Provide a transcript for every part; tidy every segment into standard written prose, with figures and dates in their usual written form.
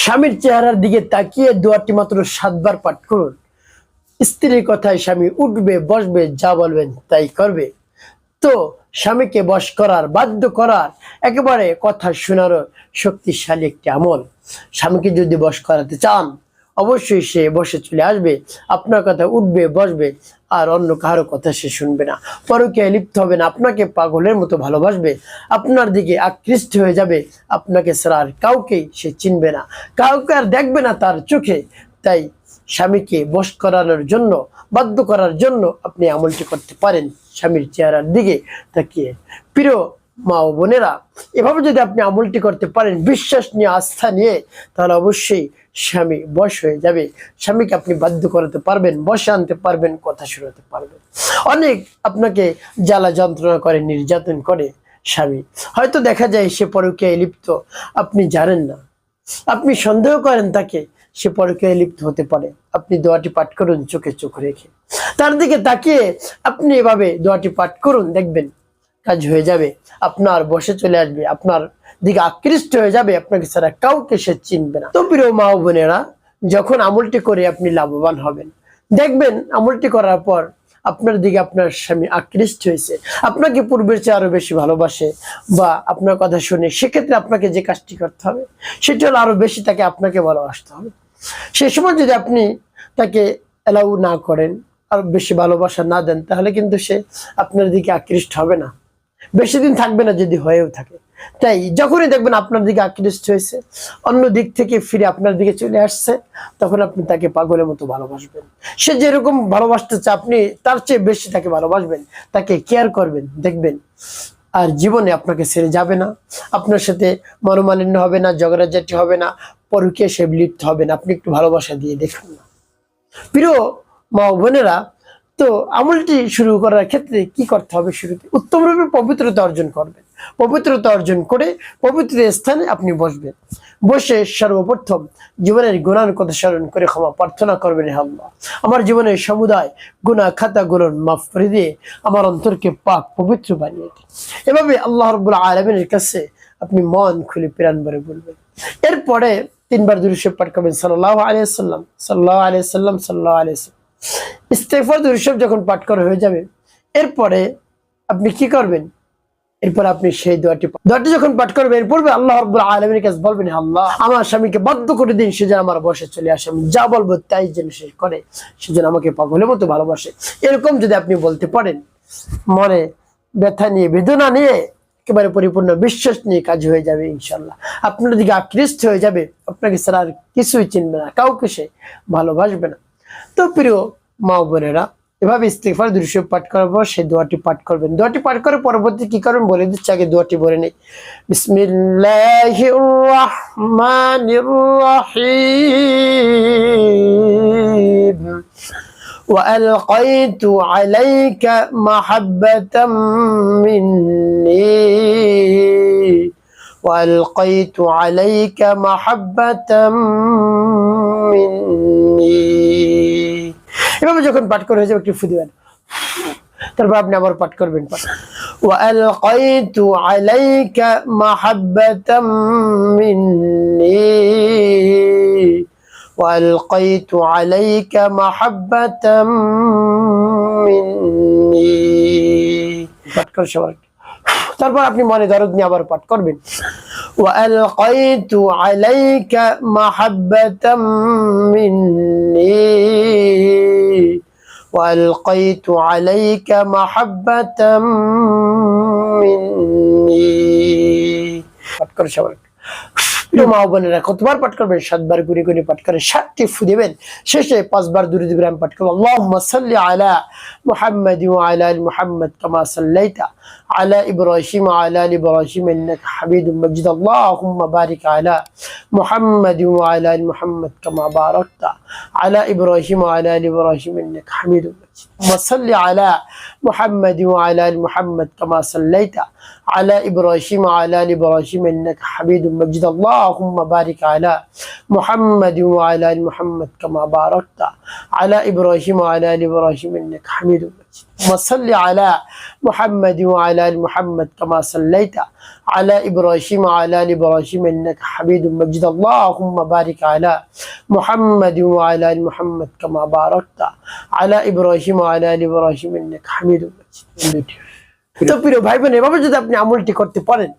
স্বামীর চেহারার দিকে তাকিয়ে দোয়াটি মাত্র 7 বার পাঠ করুন। স্ত্রীর কথায় স্বামী উঠবে, বসবে, যা বলবেন তাই করবে। তো স্বামীকে বশ করার, বাধ্য করার, একেবারে কথা শোনারও শক্তিশালী একটি আমল। স্বামীকে যদি বশ করাতে চান, অবশ্যই সে বসে চলে আসবে, আপনার কথা উঠবে, বসবে, আর অন্য কারো কথা সে শুনবে না। পরকীয়ায় লিপ্ত হবে না, আপনাকে পাগলের মতো ভালোবাসবে, আপনার দিকে আকৃষ্ট হয়ে যাবে। আপনাকে ছাড়া আর কাউকেই সে চিনবে না, কাউকে আর দেখবে না তার চোখে। তাই স্বামীকে বশ করানোর জন্য, বাধ্য করার জন্য আপনি আমলটি করতে পারেন স্বামীর চেহারার দিকে তাকিয়ে। প্রিয় মা ও বোনেরা, এভাবে যদি আপনি আমলটি করতে পারেন বিশ্বাস নিয়ে, আস্থা নিয়ে, তাহলে অবশ্যই স্বামী বশ হয়ে যাবে। স্বামীকে আপনি বাধ্য করাতে পারবেন, বসে আনতে পারবেন, কথা শোনাতে পারবেন। অনেক আপনাকে জ্বালা যন্ত্রণা করে, নির্যাতন করে স্বামী, হয়তো দেখা যায় সে পরকীয়ায় লিপ্ত, আপনি জানেন না, আপনি সন্দেহ করেন তাকে সে পরকীয়ায় লিপ্ত হতে পারে। আপনি দোয়াটি পাঠ করুন চোখে চোখ রেখে, তার দিকে তাকিয়ে আপনি এভাবে দোয়াটি পাঠ করুন, দেখবেন কাজ হয়ে যাবে। আপনার বসে চলে আসবে, আপনার দিকে আকৃষ্ট হয়ে যাবে, আপনাকে ছাড়া কাউকে সে চিনবে না। তো প্রিয় মা ও বোনেরা, যখন আমলটি করে আপনি লাভবান হবেন, দেখবেন আমলটি করার পর আপনার দিকে আপনার স্বামী আকৃষ্ট হয়েছে, আপনাকে পূর্বের চেয়ে আরো বেশি ভালোবাসে বা আপনার কথা শুনে। সেক্ষেত্রে আপনাকে যে কাজটি করতে হবে সেটি হলো আরো বেশি তাকে আপনাকে ভালোবাসতে হবে। সে সময় যদি আপনি তাকে অ্যালাউ না করেন, আর বেশি ভালোবাসা না দেন, তাহলে কিন্তু সে আপনার দিকে আকৃষ্ট হবে না, বেশি দিন থাকবে না যদি হয়েও থাকে। তাই যখনই দেখবেন আপনার দিকে আকৃষ্ট হয়েছে, অন্য দিক থেকে ফিরে আপনার দিকে চলে আসছে, তখন আপনি তাকে পাগলের মতো ভালোবাসবেন। সে যেরকম ভালোবাসতে চায় আপনি তার চেয়ে বেশি তাকে ভালোবাসবেন, তাকে কেয়ার করবেন, দেখবেন আর জীবনে আপনাকে ছেড়ে যাবে না, আপনার সাথে মনোমালিন্য হবে না, ঝগড়াঝাটি হবে না, পরকীয়া সে লিপ্ত হবে না। আপনি একটু ভালোবাসা দিয়ে দেখুন না। প্রিয় মা ও বোনেরা, তো আমলটি শুরু করার ক্ষেত্রে কি করতে হবে? শুরুতে উত্তমরূপে পবিত্রতা অর্জন করবেন। পবিত্রতা অর্জন করে পবিত্র স্থানে আপনি বসবেন। বসে সর্বপ্রথম জীবনের গুনার কথা স্মরণ করে ক্ষমা প্রার্থনা করবেন, হে আল্লাহ, আমার জীবনের সমুদায় গুনাহ খাতাগুলোর মাফ করে দিয়ে আমার অন্তরকে পাক পবিত্র বানিয়ে দিন। এভাবে আল্লাহ রাব্বুল আলামিনের কাছে আপনি মন খুলে প্রাণ ভরে বলবেন। এরপরে 3 বার দুরূদ শরীফ পাঠ করবেন, সাল্লাল্লাহু আলাইহি ওয়াসাল্লাম, সাল্লাল্লাহু আলাইহি ওয়াসাল্লাম, সাল্লাল্লাহু আলাইহি ওয়াসাল্লাম। ইস্তেগফার দুরূদ শরীফ যখন পাঠ করা হয়ে যাবে, এরপরে আপনি কি করবেন? এরপর আপনি সেই দোয়াটি যখন পাঠ করবেন, এর পূর্বে আল্লাহ রাব্বুল আলামিনের কাছে বলবেন, আল্লাহ, আমার স্বামীকে বাধ্য করে দিন, সে যেন আমার বসে চলে আসে, আমি যা বলবো তাই যেন সে করে, সে যেন আমাকে পাগলের মতো ভালোবাসে। এরকম যদি আপনি বলতে পারেন, মনে ব্যথা নিয়ে, বেদনা নিয়ে, একেবারে পরিপূর্ণ বিশ্বাস নিয়ে কাজ হয়ে যাবে ইনশাল্লাহ। আপনার দিকে আকৃষ্ট হয়ে যাবে, আপনাকে ছাড়া আর কিছুই চিনবে না, কাউকে সে ভালোবাসবে না। তো প্রিয় মা বোনেরা, এভাবে ইস্তেগফার দুরূদ শরীফ পাঠ করার পর সেই দোয়াটি পাঠ করবেন। দোয়াটি পাঠ করে পরবর্তী কি করবেন বলে দিচ্ছি, আগে দোয়াটি বলে নেই। বিসমিল্লাহির রাহমানির রাহিম। وألقيت عليك محبة مني وألقيت عليك محبة مني। এভাবে যখন পাঠ করে হয়ে যাবে, একটু ফু দিবেন, তারপর আপনি আবার পাঠ করবেন। وألقيت عليك محبة مني وألقيت عليك محبة مني। পাঠ করে সবার, তারপর আপনি মনে দরদ নিয়ে আবার পাঠ করবেন। وألقيت عليك محبة مني وألقيت عليك محبة مني। পাঠ করে সবার। মা বোনেরা, কতবার পাঠ করবেন? 7 বার গুনি গুনি পাঠ করে 7টি ফু দিবেন। শেষে 5 বার দুরূদ ইব্রাহিম পাঠ করবেন। আল্লাহুম্মা সাল্লি আলা মুহাম্মাদ ওয়া আলা আলি মুহাম্মাদ কামা সাল্লাইতা আলা ইব্রাহিম ওয়া আলা আলি ইব্রাহিম ইন্নাকা হামিদুম মাজিদ। আল্লাহুম্মা বারিক আলা মুহাম্মাদ ওয়া আলা আলি মুহাম্মাদ কামা বারাকতা আলা ইব্রাহিম ওয়া আলা আলি ইব্রাহিম ইন্নাকা হামিদুম। مجيد وصل على محمد وعلى آل محمد كما صليت على إبراهيم وعلى آل إبراهيم إنك حميد مجيد اللهم بارك على محمد وعلى آل محمد كما باركت على إبراهيم وعلى آل إبراهيم إنك حميد مجيد وصل على محمد وعلى آل محمد كما صليت على إبراهيم وعلى آل إبراهيم إنك حميد مجيد اللهم بارك على محمد وعلى آل محمد كما باركت على إبراهيم وعلى آل إبراهيم إنك حميد مجيد তো প্রিয় ভাই বোন এভাবে যদি আপনি আমলটি করতে পারেন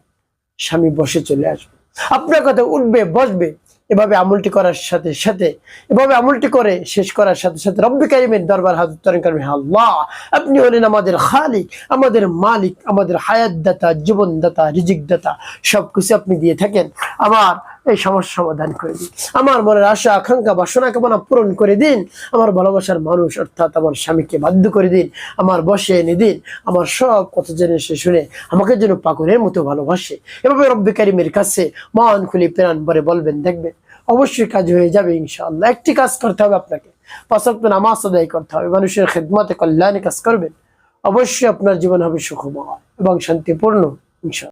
স্বামী বসে চলে আসবে আপনার কথা উঠবে বসবে এভাবে আমলটি করার সাথে সাথে এভাবে আমলটি করে শেষ করার সাথে সাথে রব্বি কারীমের দরবার হাত উত্তোলন করবে আল্লাহ আপনি হলেন আমাদের খালিক আমাদের মালিক আমাদের হায়াত দাতা জীবন দাতা রিজিক দাতা সবকিছু আপনি দিয়ে থাকেন আমার এই সমস্যা সমাধান করে দিন আমার মনের আশা আকাঙ্ক্ষা বাসনা কামনা পূরণ করে দিন আমার ভালোবাসার মানুষ অর্থাৎ আমার স্বামীকে বাধ্য করে দিন আমার বসে এনে দিন আমার সব কথা জেনে সে শুনে আমাকে যেন পাগলের মতো ভালোবাসে এভাবে রব্বি কারীমের কাছে মন খুলে প্রাণ ভরে বলবেন দেখবেন অবশ্যই কাজ হয়ে যাবে ইনশাআল্লাহ একটি কাজ করতে হবে আপনাকে 5 ওয়াক্ত নামাজ আদায় করতে হবে মানুষের খিদমতে কল্যাণে কাজ করবেন অবশ্যই আপনার জীবন হবে সুখময় এবং শান্তিপূর্ণ ইনশাআল্লাহ